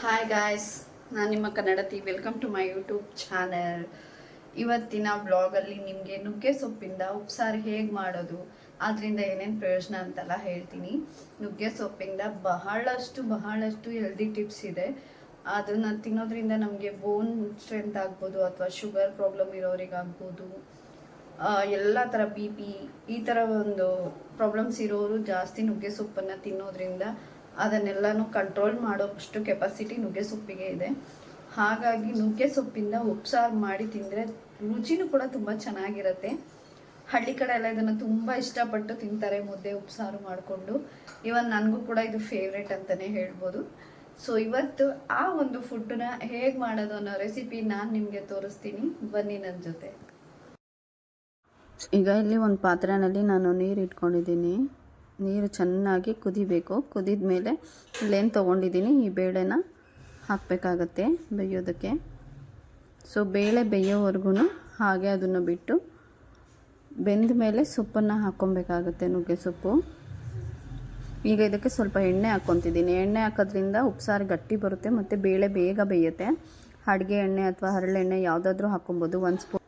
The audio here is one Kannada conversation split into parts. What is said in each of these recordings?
ಹಾಯ್ ಗಾಯ್ಸ್, ನಾನು ನಿಮ್ಮ ಕನ್ನಡತಿ. Welcome to my YouTube channel. ಇವತ್ತಿನ ಬ್ಲಾಗಲ್ಲಿ ನಿಮಗೆ ನುಗ್ಗೆ ಸೊಪ್ಪಿಂದ ಉಪ್ಸಾರು ಹೇಗೆ ಮಾಡೋದು, ಅದರಿಂದ ಏನೇನು ಪ್ರಯೋಜನ ಅಂತೆಲ್ಲ ಹೇಳ್ತೀನಿ. ನುಗ್ಗೆ ಸೊಪ್ಪಿಂದ ಬಹಳಷ್ಟು ಹೆಲ್ದಿ ಟಿಪ್ಸ್ ಇದೆ. ಅದನ್ನು ತಿನ್ನೋದ್ರಿಂದ ನಮಗೆ ಬೋನ್ ಸ್ಟ್ರೆಂತ್ ಆಗ್ಬೋದು, ಅಥವಾ ಶುಗರ್ ಪ್ರಾಬ್ಲಮ್ ಇರೋರಿಗಾಗ್ಬೋದು, ಎಲ್ಲ ಥರ BP ಈ ಥರ ಒಂದು ಪ್ರಾಬ್ಲಮ್ಸ್ ಇರೋರು ಜಾಸ್ತಿ ನುಗ್ಗೆ ಸೊಪ್ಪನ್ನು ತಿನ್ನೋದ್ರಿಂದ ಅದನ್ನೆಲ್ಲನೂ ಕಂಟ್ರೋಲ್ ಮಾಡೋಷ್ಟು ಕೆಪಾಸಿಟಿ ನುಗ್ಗೆ ಸೊಪ್ಪಿಗೆ ಇದೆ. ಹಾಗಾಗಿ ನುಗ್ಗೆ ಸೊಪ್ಪಿಂದ ಉಪ್ಸಾರು ಮಾಡಿ ತಿಂದರೆ ರುಚಿನೂ ಕೂಡ ತುಂಬ ಚೆನ್ನಾಗಿರುತ್ತೆ. ಹಳ್ಳಿ ಕಡೆ ಎಲ್ಲ ಇದನ್ನು ತುಂಬ ಇಷ್ಟಪಟ್ಟು ತಿಂತಾರೆ, ಮುದ್ದೆ ಉಪ್ಸಾರು ಮಾಡಿಕೊಂಡು. ಇವನ್ ನನಗೂ ಕೂಡ ಇದು ಫೇವ್ರೇಟ್ ಅಂತಲೇ ಹೇಳ್ಬೋದು. ಸೊ ಇವತ್ತು ಆ ಒಂದು ಫುಡ್ಡನ್ನ ಹೇಗೆ ಮಾಡೋದು ಅನ್ನೋ ರೆಸಿಪಿ ನಾನು ನಿಮಗೆ ತೋರಿಸ್ತೀನಿ, ಬನ್ನಿ ನನ್ನ ಜೊತೆ. ಈಗ ಇಲ್ಲಿ ಒಂದು ಪಾತ್ರೆಯಲ್ಲಿ ನಾನು ನೀರು ಇಟ್ಕೊಂಡಿದ್ದೀನಿ. ನೀರು ಚೆನ್ನಾಗಿ ಕುದಿಬೇಕು. ಕುದಿದ ಮೇಲೆ ಇಲ್ಲೇನು ತೊಗೊಂಡಿದ್ದೀನಿ, ಈ ಬೇಳೆನ ಹಾಕಬೇಕಾಗತ್ತೆ ಬೇಯೋದಕ್ಕೆ. ಸೊ ಬೇಳೆ ಬೇಯೋವರೆಗೂ ಹಾಗೆ ಅದನ್ನು ಬಿಟ್ಟು ಬೆಂದ ಮೇಲೆ ಸೊಪ್ಪನ್ನು ಹಾಕ್ಕೊಬೇಕಾಗತ್ತೆ, ನುಗ್ಗೆ ಸೊಪ್ಪು. ಈಗ ಇದಕ್ಕೆ ಸ್ವಲ್ಪ ಎಣ್ಣೆ ಹಾಕ್ಕೊತಿದ್ದೀನಿ. ಎಣ್ಣೆ ಹಾಕೋದ್ರಿಂದ ಉಪ್ಸಾರು ಗಟ್ಟಿ ಬರುತ್ತೆ ಮತ್ತು ಬೇಳೆ ಬೇಗ ಬೇಯುತ್ತೆ. ಅಡುಗೆ ಎಣ್ಣೆ ಅಥವಾ ಹರಳೆಣ್ಣೆ ಯಾವುದಾದ್ರೂ ಹಾಕ್ಕೊಬೋದು, 1 ಸ್ಪೂನ್.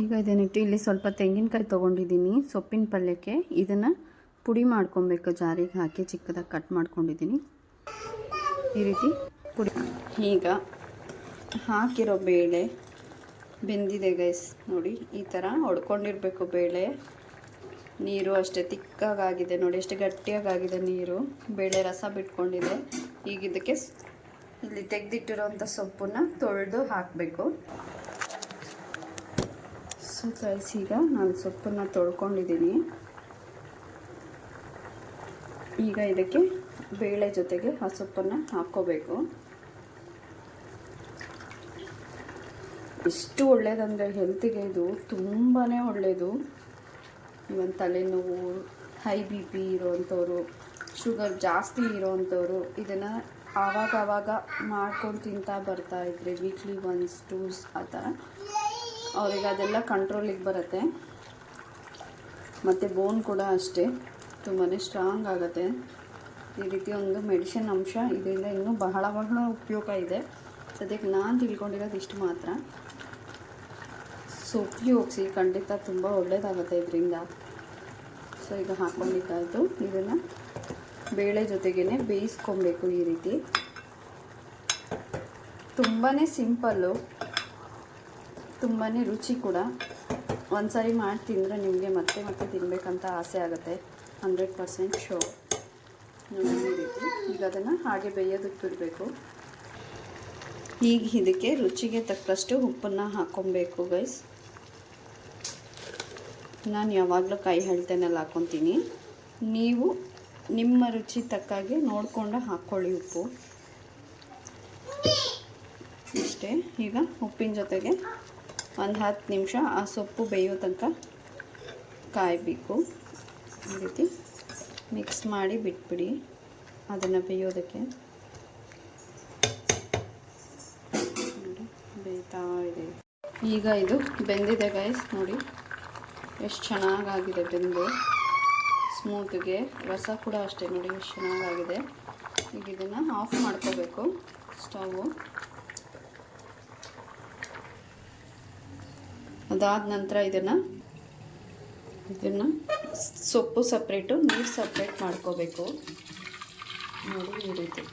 ಈಗ ಇದನ್ನಿಟ್ಟು ಇಲ್ಲಿ ಸ್ವಲ್ಪ ತೆಂಗಿನಕಾಯಿ ತೊಗೊಂಡಿದ್ದೀನಿ ಸೊಪ್ಪಿನ ಪಲ್ಯಕ್ಕೆ. ಇದನ್ನು ಪುಡಿ ಮಾಡ್ಕೊಬೇಕು, ಜಾರಿಗೆ ಹಾಕಿ ಚಿಕ್ಕದಾಗಿ ಕಟ್ ಮಾಡ್ಕೊಂಡಿದ್ದೀನಿ. ಈ ರೀತಿ ಪುಡಿ. ಈಗ ಹಾಕಿರೋ ಬೇಳೆ ಬೆಂದಿದೆ ಗೈಸ್, ನೋಡಿ ಈ ಥರ ಹೊಡ್ಕೊಂಡಿರಬೇಕು ಬೇಳೆ. ನೀರು ಅಷ್ಟೇ ತಿಕ್ಕಾಗಿದೆ, ನೋಡಿ ಎಷ್ಟು ಗಟ್ಟಿಯಾಗಿದೆ ನೀರು. ಬೇಳೆ ರಸ ಬಿಟ್ಕೊಂಡಿದೆ. ಈಗ ಇದಕ್ಕೆ ಇಲ್ಲಿ ತೆಗೆದಿಟ್ಟಿರೋಂಥ ಸೊಪ್ಪನ್ನು ತೊಳೆದು ಹಾಕಬೇಕು. ಸೊ ಗೈಸ್, ಈಗ ನಾನು ಸೊಪ್ಪನ್ನು ತೊಳ್ಕೊಂಡಿದ್ದೀನಿ. ಈಗ ಇದಕ್ಕೆ ಬೇಳೆ ಜೊತೆಗೆ ಆ ಸೊಪ್ಪನ್ನು ಹಾಕ್ಕೋಬೇಕು. ಎಷ್ಟು ಒಳ್ಳೆಯದಂದರೆ ಹೆಲ್ತಿಗೆ ಇದು ತುಂಬಾ ಒಳ್ಳೆಯದು. ಇವನ್ ತಲೆನೋವು, ಹೈ BP ಇರೋವಂಥವ್ರು, ಶುಗರ್ ಜಾಸ್ತಿ ಇರೋವಂಥವ್ರು ಇದನ್ನು ಆವಾಗ ಮಾಡ್ಕೊಂಡು ತಿಂತಾ ಬರ್ತಾಯಿದ್ರೆ ವೀಕ್ಲಿ 1-2 ಆ ಥರ ಅವ್ರಿಗೆ ಅದೆಲ್ಲ ಕಂಟ್ರೋಲಿಗೆ ಬರುತ್ತೆ. ಮತ್ತು ಬೋನ್ ಕೂಡ ಅಷ್ಟೇ ತುಂಬಾ ಸ್ಟ್ರಾಂಗ್ ಆಗುತ್ತೆ. ಈ ರೀತಿ ಒಂದು ಮೆಡಿಸಿನ್ ಅಂಶ ಇದರಿಂದ ಇನ್ನೂ ಬಹಳ ಉಪಯೋಗ ಇದೆ. ಸದ್ಯಕ್ಕೆ ನಾನು ತಿಳ್ಕೊಂಡಿರೋದು ಇಷ್ಟು ಮಾತ್ರ. ಸೊ ಉಪಯೋಗಿಸಿ, ಖಂಡಿತ ತುಂಬ ಒಳ್ಳೆಯದಾಗುತ್ತೆ ಇದರಿಂದ. ಸೊ ಈಗ ಹಾಕ್ಕೊಂಡಿದ್ದಾಯಿತು. ಇದನ್ನು ಬೇಳೆ ಜೊತೆಗೇ ಬೇಯಿಸ್ಕೊಬೇಕು. ಈ ರೀತಿ ತುಂಬಾ ಸಿಂಪಲ್ಲು, ತುಂಬಾ ರುಚಿ ಕೂಡ. ಒಂದು ಸಾರಿ ಮಾಡಿ ತಿಂದರೆ ನಿಮಗೆ ಮತ್ತೆ ತಿನ್ನಬೇಕಂತ ಆಸೆ ಆಗುತ್ತೆ, 100% ಶೋರ್. ನೋಡಿ ಈ ರೀತಿ. ಈಗ ಅದನ್ನು ಹಾಗೆ ಬೇಯೋದಕ್ಕೆ ಬಿಡಬೇಕು. ಈಗ ಇದಕ್ಕೆ ರುಚಿಗೆ ತಕ್ಕಷ್ಟು ಉಪ್ಪನ್ನು ಹಾಕ್ಕೊಬೇಕು ಗೈಸ್. ನಾನು ಯಾವಾಗಲೂ ಕೈ ಹಳ್ತೇನೆಲ್ಲ ಹಾಕ್ಕೊತೀನಿ. ನೀವು ನಿಮ್ಮ ರುಚಿ ತಕ್ಕಾಗೆ ನೋಡಿಕೊಂಡು ಹಾಕ್ಕೊಳ್ಳಿ ಉಪ್ಪು. ಇಷ್ಟೇ. ಈಗ ಉಪ್ಪಿನ ಜೊತೆಗೆ ಒಂದು 10 ನಿಮಿಷ ಆ ಸೊಪ್ಪು ಬೇಯೋ ತನಕ ಕಾಯಬೇಕು. ಈ ರೀತಿ ಮಿಕ್ಸ್ ಮಾಡಿ ಬಿಟ್ಬಿಡಿ ಅದನ್ನು ಬೇಯೋದಕ್ಕೆ. ನೋಡಿ ಬೇಯ್ತಾ ಇದೆ. ಈಗ ಇದು ಬೆಂದಿದೆ ಗೈಸ್, ನೋಡಿ ಎಷ್ಟು ಚೆನ್ನಾಗಾಗಿದೆ ಬೆಂದು ಸ್ಮೂತ್ಗೆ. ರಸ ಕೂಡ ಅಷ್ಟೇ, ನೋಡಿ ಎಷ್ಟು ಚೆನ್ನಾಗಾಗಿದೆ. ಈಗ ಇದನ್ನು ಆಫ್ ಮಾಡ್ಕೋಬೇಕು ಸ್ಟವು. ಅದಾದ ನಂತರ ಇದನ್ನು ಸೊಪ್ಪು ಸಪ್ರೇಟು, ನೀರು ಸಪ್ರೇಟ್ ಮಾಡ್ಕೋಬೇಕು. ನೋಡಿ ಈ ರೀತಿ.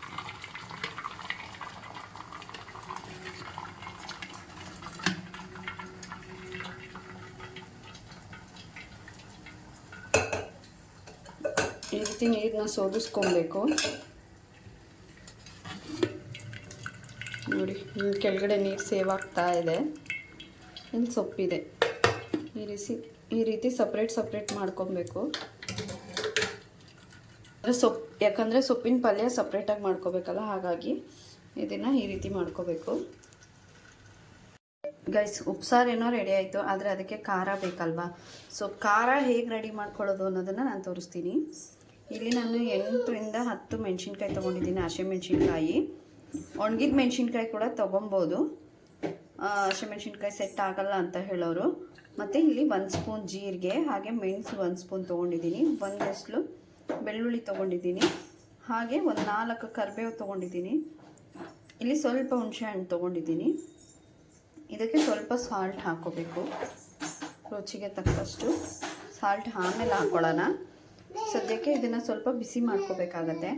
ಈ ರೀತಿ ನೀರನ್ನ ಸೋದಿಸ್ಕೊಬೇಕು. ನೋಡಿ ಇಲ್ಲಿ ಕೆಳಗಡೆ ನೀರು ಸೇವ್ ಆಗ್ತಾ ಇದೆ. ಇಲ್ಲಿ ಸೊಪ್ಪಿದೆ. ಈ ರೀತಿ ಸಪ್ರೇಟ್ ಮಾಡ್ಕೊಬೇಕು. ಯಾಕಂದರೆ ಸೊಪ್ಪಿನ ಪಲ್ಯ ಸಪ್ರೇಟಾಗಿ ಮಾಡ್ಕೋಬೇಕಲ್ಲ, ಹಾಗಾಗಿ ಇದನ್ನು ಈ ರೀತಿ ಮಾಡ್ಕೋಬೇಕು. ಗೈಸ್, ಉಪ್ಸಾರು ಏನೋ ರೆಡಿ ಆಯಿತು, ಆದರೆ ಅದಕ್ಕೆ ಖಾರ ಬೇಕಲ್ವಾ. ಸೊ ಖಾರ ಹೇಗೆ ರೆಡಿ ಮಾಡ್ಕೊಳ್ಳೋದು ಅನ್ನೋದನ್ನು ನಾನು ತೋರಿಸ್ತೀನಿ. ಇಲ್ಲಿ ನಾನು 8ರಿಂದ 10 ಮೆಣಸಿನ್ಕಾಯಿ ತೊಗೊಂಡಿದ್ದೀನಿ. ಹಸಿಮೆಣ್ಸಿನ್ಕಾಯಿ, ಒಣಗಿದ ಮೆಣಸಿನ್ಕಾಯಿ ಕೂಡ ತೊಗೊಬೋದು. ಹಸಿಮೆಣ್ಸಿನ್ಕಾಯಿ ಸೆಟ್ ಆಗಲ್ಲ ಅಂತ ಹೇಳೋರು. ಮತ್ತು ಇಲ್ಲಿ 1 ಸ್ಪೂನ್ ಜೀರಿಗೆ, ಹಾಗೆ ಮೆಣಸು 1 ಸ್ಪೂನ್ ತೊಗೊಂಡಿದ್ದೀನಿ. 1 ಎಸ್ಲು ಬೆಳ್ಳುಳ್ಳಿ ತೊಗೊಂಡಿದ್ದೀನಿ. ಹಾಗೆ ಒಂದು 4 ಕರಿಬೇವು ತೊಗೊಂಡಿದ್ದೀನಿ. ಇಲ್ಲಿ ಸ್ವಲ್ಪ ಹುಣಸೆ ಹಣ್ಣು ತೊಗೊಂಡಿದ್ದೀನಿ. ಇದಕ್ಕೆ ಸ್ವಲ್ಪ ಸಾಲ್ಟ್ ಹಾಕ್ಕೋಬೇಕು, ರುಚಿಗೆ ತಕ್ಕಷ್ಟು ಸಾಲ್ಟ್ ಆಮೇಲೆ ಹಾಕ್ಕೊಳ್ಳೋಣ. ಸದ್ಯಕ್ಕೆ ಇದನ್ನು ಸ್ವಲ್ಪ ಬಿಸಿ ಮಾಡ್ಕೋಬೇಕಾಗತ್ತೆ.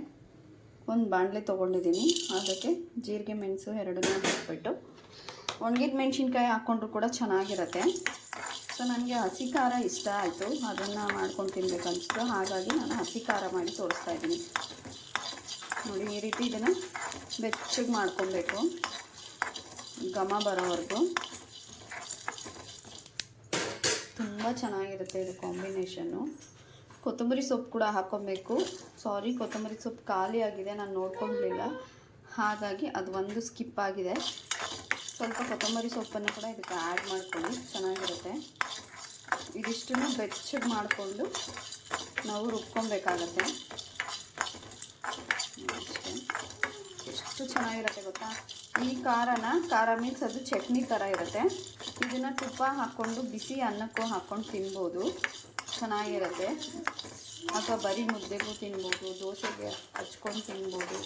ಒಂದು ಬಾಣಲೆ ತೊಗೊಂಡಿದ್ದೀನಿ, ಅದಕ್ಕೆ ಜೀರಿಗೆ ಮೆಣಸು ಎರಡನ್ನೂ ಹಾಕ್ಬಿಟ್ಟು ಒಣಗಿದ ಮೆಣಸಿನ್ಕಾಯಿ ಹಾಕ್ಕೊಂಡ್ರು ಕೂಡ ಚೆನ್ನಾಗಿರುತ್ತೆ. ಸೊ ನನಗೆ ಹಸಿ ಖಾರ ಇಷ್ಟ ಆಯಿತು, ಅದನ್ನು ಮಾಡ್ಕೊಂಡು ತಿನ್ಬೇಕನ್ನಿಸ್ತು, ಹಾಗಾಗಿ ನಾನು ಹಸಿ ಖಾರ ಮಾಡಿ ತೋರಿಸ್ತಾ ಇದ್ದೀನಿ. ನೋಡಿ, ಈ ರೀತಿ ಇದನ್ನು ಬೆಚ್ಚಗೆ ಮಾಡ್ಕೊಬೇಕು, ಘಮ ಬರೋವರೆಗೂ. ತುಂಬ ಚೆನ್ನಾಗಿರುತ್ತೆ ಇದು ಕಾಂಬಿನೇಷನ್ನು. ಕೊತ್ತಂಬರಿ ಸೊಪ್ಪು ಕೂಡ ಹಾಕ್ಕೊಬೇಕು. ಸಾರಿ, ಕೊತ್ತಂಬರಿ ಸೊಪ್ಪು ಖಾಲಿ ಆಗಿದೆ, ನಾನು ನೋಡ್ಕೊಳ್ಳಲಿಲ್ಲ, ಹಾಗಾಗಿ ಅದು ಒಂದು ಸ್ಕಿಪ್ ಆಗಿದೆ. ಸ್ವಲ್ಪ ಕೊತ್ತಂಬರಿ ಸೊಪ್ಪನ್ನು ಕೂಡ ಇದಕ್ಕೆ ಆ್ಯಡ್ ಮಾಡ್ಕೊಳ್ಳಿ, ಚೆನ್ನಾಗಿರುತ್ತೆ. ಇದಿಷ್ಟನ್ನು ಬೆಚ್ಚಗೆ ಮಾಡಿಕೊಂಡು ನಾವು ರುಬ್ಕೊಬೇಕಾಗತ್ತೆ. ಎಷ್ಟು ಚೆನ್ನಾಗಿರುತ್ತೆ ಗೊತ್ತಾ? ಈ ಖಾರ ಮೀನ್ಸ್ ಅದು ಚಟ್ನಿ ಥರ ಇರುತ್ತೆ. ಇದನ್ನು ತುಪ್ಪ ಹಾಕ್ಕೊಂಡು ಬಿಸಿ ಅನ್ನಕ್ಕೂ ಹಾಕ್ಕೊಂಡು ತಿನ್ಬೋದು, ಚೆನ್ನಾಗಿರುತ್ತೆ. ಅಥವಾ ಬರೀ ಮುದ್ದೆಗೂ ತಿನ್ಬೋದು, ದೋಸೆಗೆ ಹಚ್ಕೊಂಡು ತಿನ್ಬೋದು,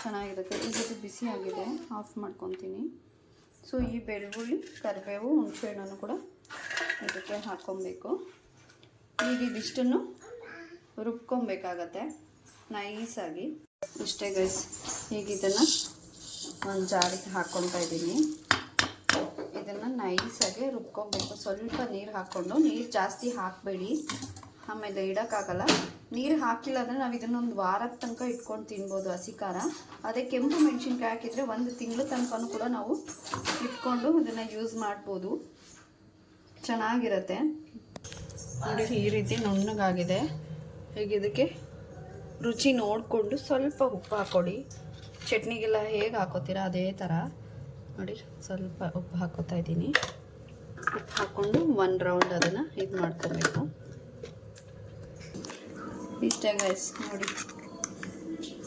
ಚೆನ್ನಾಗಿರುತ್ತೆ. ಈಗ ಇದು ಬಿಸಿಯಾಗಿದೆ, ಆಫ್ ಮಾಡ್ಕೊತೀನಿ. ಸೊ ಈ ಬೆಳ್ಳುಳ್ಳಿ, ಕರಿಬೇವು, ಹುಣಸೆಹಣ್ಣನ್ನು ಕೂಡ ಇದಕ್ಕೆ ಹಾಕ್ಕೊಬೇಕು. ಈಗ ಇದಿಷ್ಟನ್ನು ರುಬ್ಕೊಬೇಕಾಗತ್ತೆ ನೈಸಾಗಿ. ಇಷ್ಟೇ ಗೈಸ್. ಈಗ ಇದನ್ನು ಒಂದು ಜಾರಿಗೆ ಹಾಕ್ಕೊತಾ ಇದ್ದೀನಿ. ಇದನ್ನು ನೈಸಾಗಿ ರುಬ್ಕೊಬೇಕು. ಸ್ವಲ್ಪ ನೀರು ಹಾಕ್ಕೊಂಡು, ನೀರು ಜಾಸ್ತಿ ಹಾಕಬೇಡಿ, ಆಮೇಲೆ ಇಡೋಕ್ಕಾಗಲ್ಲ. ನೀರು ಹಾಕಿಲ್ಲ ಅಂದರೆ ನಾವು ಇದನ್ನೊಂದು ವಾರದ ತನಕ ಇಟ್ಕೊಂಡು ತಿನ್ಬೋದು ಹಸಿ ಖಾರ. ಅದೇ ಕೆಂಪು ಮೆಣಸಿನ್ಕಾಯಿ ಹಾಕಿದರೆ 1 ತಿಂಗಳ ತನಕನೂ ಕೂಡ ನಾವು ಇಟ್ಕೊಂಡು ಇದನ್ನು ಯೂಸ್ ಮಾಡ್ಬೋದು, ಚೆನ್ನಾಗಿರುತ್ತೆ. ನೋಡಿ, ಈ ರೀತಿ ನುಣ್ಣಗಾಗಿದೆ. ಈಗ ಇದಕ್ಕೆ ರುಚಿ ನೋಡಿಕೊಂಡು ಸ್ವಲ್ಪ ಉಪ್ಪು ಹಾಕ್ಕೊಡಿ. ಚಟ್ನಿಗೆಲ್ಲ ಹೇಗೆ ಹಾಕೋತೀರ ಅದೇ ಥರ ನೋಡಿ, ಸ್ವಲ್ಪ ಉಪ್ಪು ಹಾಕ್ಕೋತಾ ಇದ್ದೀನಿ. ಉಪ್ಪು ಹಾಕ್ಕೊಂಡು 1 ರೌಂಡ್ ಅದನ್ನು ಇದು ಮಾಡ್ಕೊಬೇಕು. ಇಷ್ಟೇ ಗೈಸ್. ನೋಡಿ,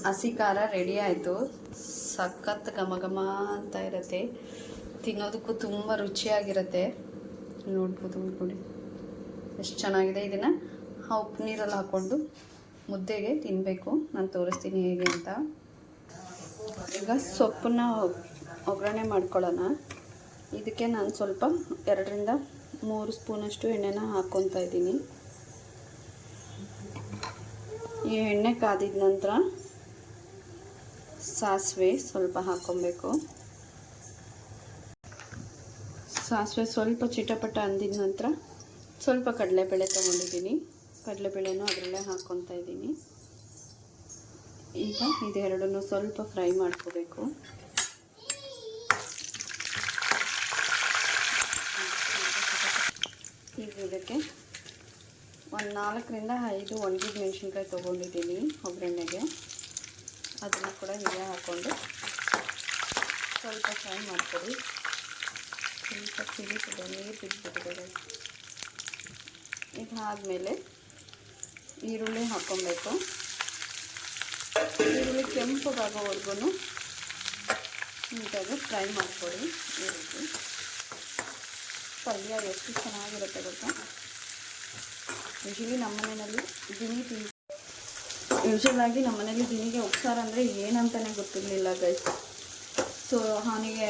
ಹಸಿ ಖಾರ ರೆಡಿ ಆಯಿತು. ಸಖತ್ ಘಮ ಘಮ ಅಂತ ಇರುತ್ತೆ, ತಿನ್ನೋದಕ್ಕೂ ತುಂಬ ರುಚಿಯಾಗಿರುತ್ತೆ. ನೋಡ್ಬೋದು ನೋಡಿ ಎಷ್ಟು ಚೆನ್ನಾಗಿದೆ. ಇದನ್ನು ಉಪ್ಪು ನೀರಲ್ಲಿ ಹಾಕ್ಕೊಂಡು ಮುದ್ದೆಗೆ ತಿನ್ನಬೇಕು. ನಾನು ತೋರಿಸ್ತೀನಿ ಹೇಗೆ ಅಂತ. ಈಗ ಸೊಪ್ಪನ್ನ ಒಗ್ಗರಣೆ ಮಾಡ್ಕೊಳ್ಳೋಣ. ಇದಕ್ಕೆ ನಾನು ಸ್ವಲ್ಪ 2 ರಿಂದ 3 ಸ್ಪೂನಷ್ಟು ಎಣ್ಣೆನ ಹಾಕ್ಕೊತಾ ಇದ್ದೀನಿ. ಈ ಎಣ್ಣೆ ಕಾದಿದ ನಂತರ ಸಾಸಿವೆ ಸ್ವಲ್ಪ ಹಾಕ್ಕೊಬೇಕು. ಸಾಸಿವೆ ಸ್ವಲ್ಪ ಚಿಟಪಟ ಅಂದಿದ ನಂತರ ಸ್ವಲ್ಪ ಕಡಲೆಬೇಳೆ ತೊಗೊಂಡಿದ್ದೀನಿ, ಕಡಲೆಬೇಳೆನೂ ಅದರಲ್ಲೇ ಹಾಕ್ಕೊತಾ ಇದ್ದೀನಿ. ಈಗ ಇದೆರಡನ್ನು ಸ್ವಲ್ಪ ಫ್ರೈ ಮಾಡ್ಕೋಬೇಕು. ಈಗ ಇದಕ್ಕೆ ಒಂದು 4 ರಿಂದ 5 ಒಣಗಿದ ಮೆಣಸಿನ್ಕಾಯಿ ತೊಗೊಂಡಿದ್ದೀನಿ ಒಗ್ಗರಣೆಗೆ. ಅದನ್ನು ಕೂಡ ಹೀಗೆ ಹಾಕ್ಕೊಂಡು ಸ್ವಲ್ಪ ಫ್ರೈ ಮಾಡ್ಕೊಳ್ಳಿ. ಸ್ವಲ್ಪ ಸಿಡಿತಿದೆ, ನೀರು ಬಿದ್ದುಬಿಟ್ಟಿದೆ. ಇದಾದಮೇಲೆ ಈರುಳ್ಳಿ ಹಾಕ್ಕೊಬೇಕು. ಈರುಳ್ಳಿ ಕೆಂಪಗಾಗೋವರೆಗೂ ನೀಟಾಗಿ ಫ್ರೈ ಮಾಡ್ಕೊಳ್ಳಿ. ಈ ರೀತಿ ಪಲ್ಯ ಎಷ್ಟು ಚೆನ್ನಾಗಿರುತ್ತೆ ಗೊತ್ತಾ? ಯೂಶಲಿ ನಮ್ಮನೆಯಲ್ಲಿ ದಿನಿಗೆ ಉಪ್ಸಾರು ಅಂದರೆ ಏನಂತಲೇ ಗೊತ್ತಿರಲಿಲ್ಲ ಗೈಸ್. ಸೊ ಅವನಿಗೆ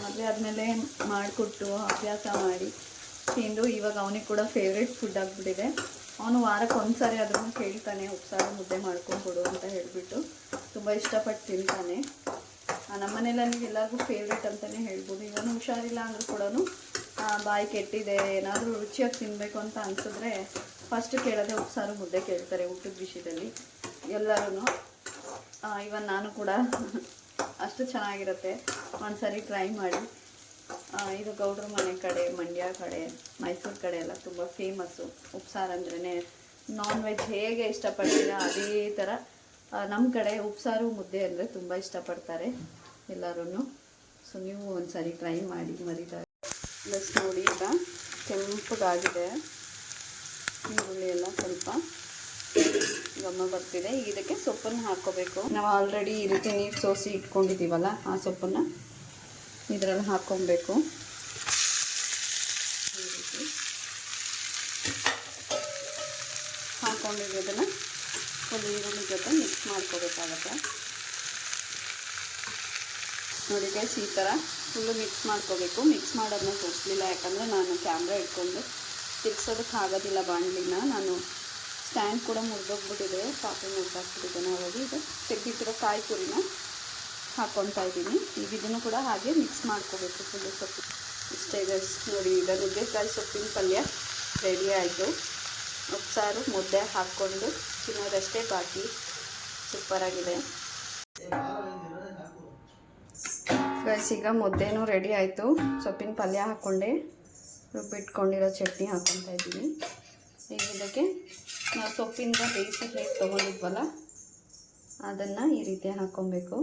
ಮದುವೆ ಆದಮೇಲೆ ಮಾಡಿಕೊಟ್ಟು ಅಭ್ಯಾಸ ಮಾಡಿ ತಿಂದು ಇವಾಗ ಅವನಿಗೆ ಕೂಡ ಫೇವ್ರೇಟ್ ಫುಡ್ ಆಗಿಬಿಟ್ಟಿದೆ. ಅವನು ವಾರಕ್ಕೆ 1 ಸಾರಿ ಅದನ್ನು ಕೇಳ್ತಾನೆ, ಉಪ್ಸಾರು ಮುದ್ದೆ ಮಾಡ್ಕೊಂಡ್ಕೊಡು ಅಂತ ಹೇಳಿಬಿಟ್ಟು. ತುಂಬ ಇಷ್ಟಪಟ್ಟು ತಿಂತಾನೆ. ನಮ್ಮನೇಲಿ ಎಲ್ಲರಿಗೂ ಫೇವ್ರೇಟ್ ಅಂತಲೇ ಹೇಳ್ಬೋದು. ಇವನು ಹುಷಾರಿಲ್ಲ ಅಂದರೂ ಕೂಡ ಬಾಯಿ ಕೆಟ್ಟಿದೆ, ಏನಾದರೂ ರುಚಿಯಾಗಿ ತಿನ್ನಬೇಕು ಅಂತ ಅನಿಸಿದ್ರೆ ಫಸ್ಟ್ ಕೇಳೋದೆ ಉಪ್ಸಾರು ಮುದ್ದೆ ಕೇಳ್ತಾರೆ ಊಟದ ವಿಷಯದಲ್ಲಿ ಎಲ್ಲರೂ. ಇವನ್ ನಾನು ಕೂಡ ಅಷ್ಟು ಚೆನ್ನಾಗಿರುತ್ತೆ. ಒಂದು ಸಾರಿ ಟ್ರೈ ಮಾಡಿ. ಇದು ಗೌಡ್ರ ಮನೆ ಕಡೆ, ಮಂಡ್ಯ ಕಡೆ, ಮೈಸೂರು ಕಡೆ ಎಲ್ಲ ತುಂಬ ಫೇಮಸ್ಸು ಉಪ್ಸಾರು ಅಂದ್ರೇ. ನಾನ್ ವೆಜ್ ಹೇಗೆ ಇಷ್ಟಪಡ್ತೀರ ಅದೇ ಥರ ನಮ್ಮ ಕಡೆ ಉಪ್ಸಾರು ಮುದ್ದೆ ಅಂದರೆ ತುಂಬ ಇಷ್ಟಪಡ್ತಾರೆ ಎಲ್ಲರೂ. ಸೊ ನೀವು ಒಂದು ಸಾರಿ ಟ್ರೈ ಮಾಡಿ ಮರಿತಾರೆ. ಪ್ಲಸ್ ನೋಡಿ, ಈಗ ಕೆಂಪಗಾಗಿದೆ ಈರುಳ್ಳಿ ಎಲ್ಲ ಸ್ವಲ್ಪ ಘಮ ಬರ್ತಿದೆ. ಈಗ ಇದಕ್ಕೆ ಸೊಪ್ಪನ್ನು ಹಾಕ್ಕೋಬೇಕು. ನಾವು ಆಲ್ರೆಡಿ ಈ ರೀತಿ ನೀರು ಸೋಸಿ ಇಟ್ಕೊಂಡಿದ್ದೀವಲ್ಲ, ಆ ಸೊಪ್ಪನ್ನು ಇದರಲ್ಲಿ ಹಾಕ್ಕೊಬೇಕು. ಈ ರೀತಿ ಹಾಕ್ಕೊಂಡಿರೋದನ್ನು ಒಂದು ಈರುಳ್ಳಿ ಜೊತೆ ಮಿಕ್ಸ್ ಮಾಡ್ಕೋಬೇಕಾಗತ್ತೆ. ನೋಡಿ ಗೈಸ್, ಈ ಥರ ಫುಲ್ಲು ಮಿಕ್ಸ್ ಮಾಡ್ಕೋಬೇಕು. ಮಿಕ್ಸ್ ಮಾಡೋದನ್ನ ತೋರಿಸ್ಲಿಲ್ಲ, ಯಾಕಂದರೆ ನಾನು ಕ್ಯಾಮ್ರಾ ಇಟ್ಕೊಂಡು ತಿರ್ಗ್ಸೋದಕ್ಕೆ ಆಗೋದಿಲ್ಲ ಬಾಣಲಿನ. ನಾನು ಸ್ಟ್ಯಾಂಡ್ ಕೂಡ ಮುರಿದೋಗ್ಬಿಟ್ಟಿದೆ, ಪಾತ್ರೆ ಮುರಿದಾಕ್ಬಿಟ್ಟಿದ್ದೇನೆ. ಹಾಗಾಗಿ ಇದು ತೆಗೆದಿಟ್ಟಿರೋ ಕಾಯಿ ತುರಿನ ಹಾಕ್ಕೊತಾ ಇದ್ದೀನಿ. ಈಗ ಇದನ್ನು ಕೂಡ ಹಾಗೆ ಮಿಕ್ಸ್ ಮಾಡ್ಕೋಬೇಕು ಫುಲ್ಲು ಸೊಪ್ಪು. ಇಷ್ಟೇ ಗೈಸ್, ನೋಡಿ ಈಗ ನುಗ್ಗೆಕಾಯಿ ಸೊಪ್ಪಿನ ಪಲ್ಯ ರೆಡಿ ಆಯಿತು. ಉಪ್ಸಾರು ಮುದ್ದೆ ಹಾಕ್ಕೊಂಡು ತಿನ್ನೋದಷ್ಟೇ ಬಾಕಿ. ಸೂಪರಾಗಿದೆ ಗೈಸ್. ಈಗ ಮುದ್ದೆನೂ ರೆಡಿ ಆಯಿತು. ಸೊಪ್ಪಿನ ಪಲ್ಯ ಹಾಕ್ಕೊಂಡೆ ರುಬ್ಬಿಟ್ಕೊಂಡಿರೋ ಚಟ್ನಿ ಹಾಕ್ಕೊತಾ ಇದ್ದೀನಿ. ಈಗ ಇದಕ್ಕೆ ನಾವು ಸೊಪ್ಪಿಂದ ಬೇಯಿಸಿ ಹೇಗೆ ತೊಗೊಂಡಿದ್ವಲ್ಲ ಅದನ್ನು ಈ ರೀತಿ ಹಾಕ್ಕೊಬೇಕು.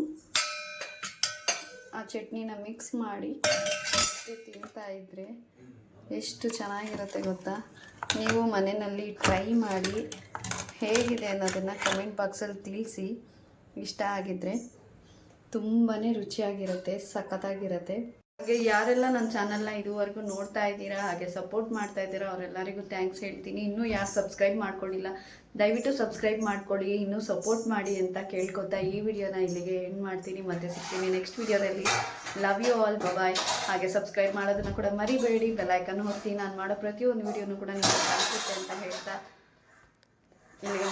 ಆ ಚಟ್ನಿನ ಮಿಕ್ಸ್ ಮಾಡಿ ತಿಂತಾ ಇದ್ದರೆ ಎಷ್ಟು ಚೆನ್ನಾಗಿರುತ್ತೆ ಗೊತ್ತಾ. ನೀವು ಮನೆಯಲ್ಲಿ ಟ್ರೈ ಮಾಡಿ ಹೇಗಿದೆ ಅನ್ನೋದನ್ನು ಕಮೆಂಟ್ ಬಾಕ್ಸಲ್ಲಿ ತಿಳಿಸಿ. ಇಷ್ಟ ಆಗಿದ್ದರೆ ತುಂಬಾ ರುಚಿಯಾಗಿರುತ್ತೆ, ಸಖತ್ತಾಗಿರುತ್ತೆ. ಹಾಗೆ ಯಾರೆಲ್ಲ ನನ್ನ ಚಾನಲ್ನ ಇದುವರೆಗೂ ನೋಡ್ತಾ ಇದ್ದೀರಾ, ಹಾಗೆ ಸಪೋರ್ಟ್ ಮಾಡ್ತಾ ಇದ್ದೀರಾ, ಅವರೆಲ್ಲರಿಗೂ ಥ್ಯಾಂಕ್ಸ್ ಹೇಳ್ತೀನಿ. ಇನ್ನೂ ಯಾರು ಸಬ್ಸ್ಕ್ರೈಬ್ ಮಾಡ್ಕೊಂಡಿಲ್ಲ ದಯವಿಟ್ಟು ಸಬ್ಸ್ಕ್ರೈಬ್ ಮಾಡ್ಕೊಳ್ಳಿ, ಇನ್ನೂ ಸಪೋರ್ಟ್ ಮಾಡಿ ಅಂತ ಕೇಳ್ಕೊತಾ ಈ ವಿಡಿಯೋನ ಇಲ್ಲಿಗೆ ಎಂಡ್ ಮಾಡ್ತೀನಿ. ಮತ್ತೆ ಸಿಗ್ತೀನಿ ನೆಕ್ಸ್ಟ್ ವಿಡಿಯೋದಲ್ಲಿ. ಲವ್ ಯು ಆಲ್, ಬಾಯ್. ಹಾಗೆ ಸಬ್ಸ್ಕ್ರೈಬ್ ಮಾಡೋದನ್ನು ಕೂಡ ಮರಿಬೇಡಿ. ಬೆಲ್ಲೈಕನ್ ಒತ್ತಿ. ನಾನು ಮಾಡೋ ಪ್ರತಿಯೊಂದು ವಿಡಿಯೋನು ಕೂಡ ನಿಮಗೆ ಕಾಣಿಸುತ್ತೆ ಅಂತ ಹೇಳ್ತಾ ಇಲ್ಲಿಗೆ